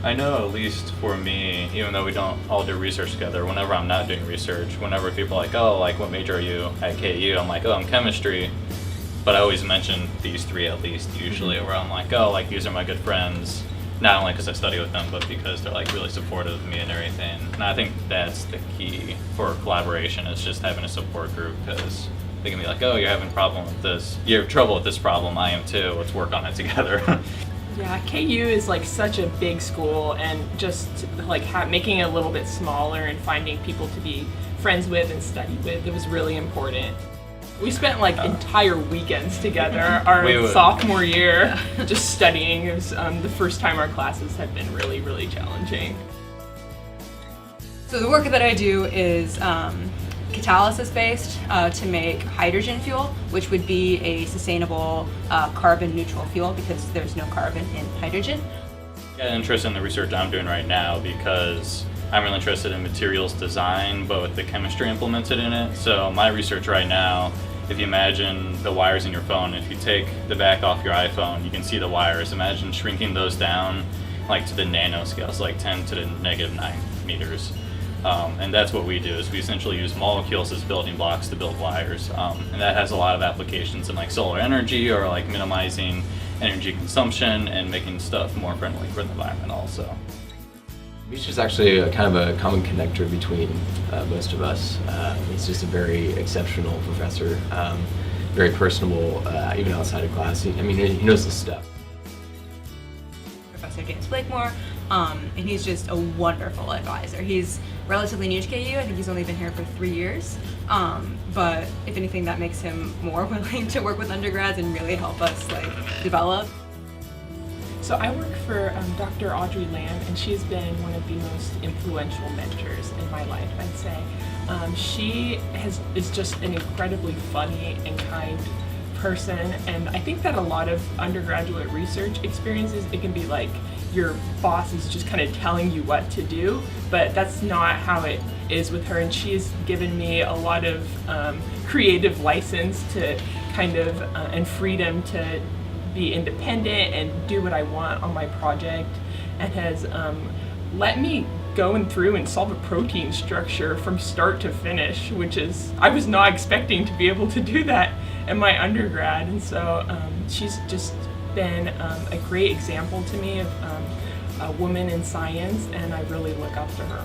I know at least for me, even though we don't all do research together, whenever I'm not doing research, whenever people are like, oh, like what major are you at KU? I'm like, oh, I'm chemistry. But I always mention these three at least usually, where I'm like, oh, like these are my good friends. Not only because I study with them, but because they're like really supportive of me and everything. And I think that's the key for collaboration, is just having a support group, because they can be like, oh, you're having a problem with this. You have trouble with this problem, I am too. Let's work on it together. Yeah, KU is like such a big school, and just like making it a little bit smaller and finding people to be friends with and study with, it was really important. We spent like entire weekends together our sophomore year just studying. It was the first time our classes had been really, really challenging. So the work that I do is catalysis based to make hydrogen fuel, which would be a sustainable carbon neutral fuel because there's no carbon in hydrogen. I got interested in the research I'm doing right now because I'm really interested in materials design, but with the chemistry implemented in it. So my research right now, if you imagine the wires in your phone, if you take the back off your iPhone, you can see the wires. Imagine shrinking those down like to the nanoscale, so like 10 to the -9 meters. And that's what we do, is we essentially use molecules as building blocks to build wires. And that has a lot of applications in like solar energy, or like minimizing energy consumption and making stuff more friendly for the environment also. He's just actually kind of a common connector between most of us. He's just a very exceptional professor, very personable, even outside of class. I mean, he knows his stuff. Professor Blakemore, and he's just a wonderful advisor. He's relatively new to KU. I think he's only been here for 3 years, but if anything, that makes him more willing to work with undergrads and really help us like develop. So I work for Dr. Audrey Lamb, and she's been one of the most influential mentors in my life, I'd say. She is just an incredibly funny and kind person, and I think that a lot of undergraduate research experiences, it can be like your boss is just kind of telling you what to do, but that's not how it is with her, and she's given me a lot of creative license to kind of and freedom to be independent and do what I want on my project, and has let me go through and solve a protein structure from start to finish, which is, I was not expecting to be able to do that in my undergrad. And so she's just been a great example to me of a woman in science, and I really look up to her.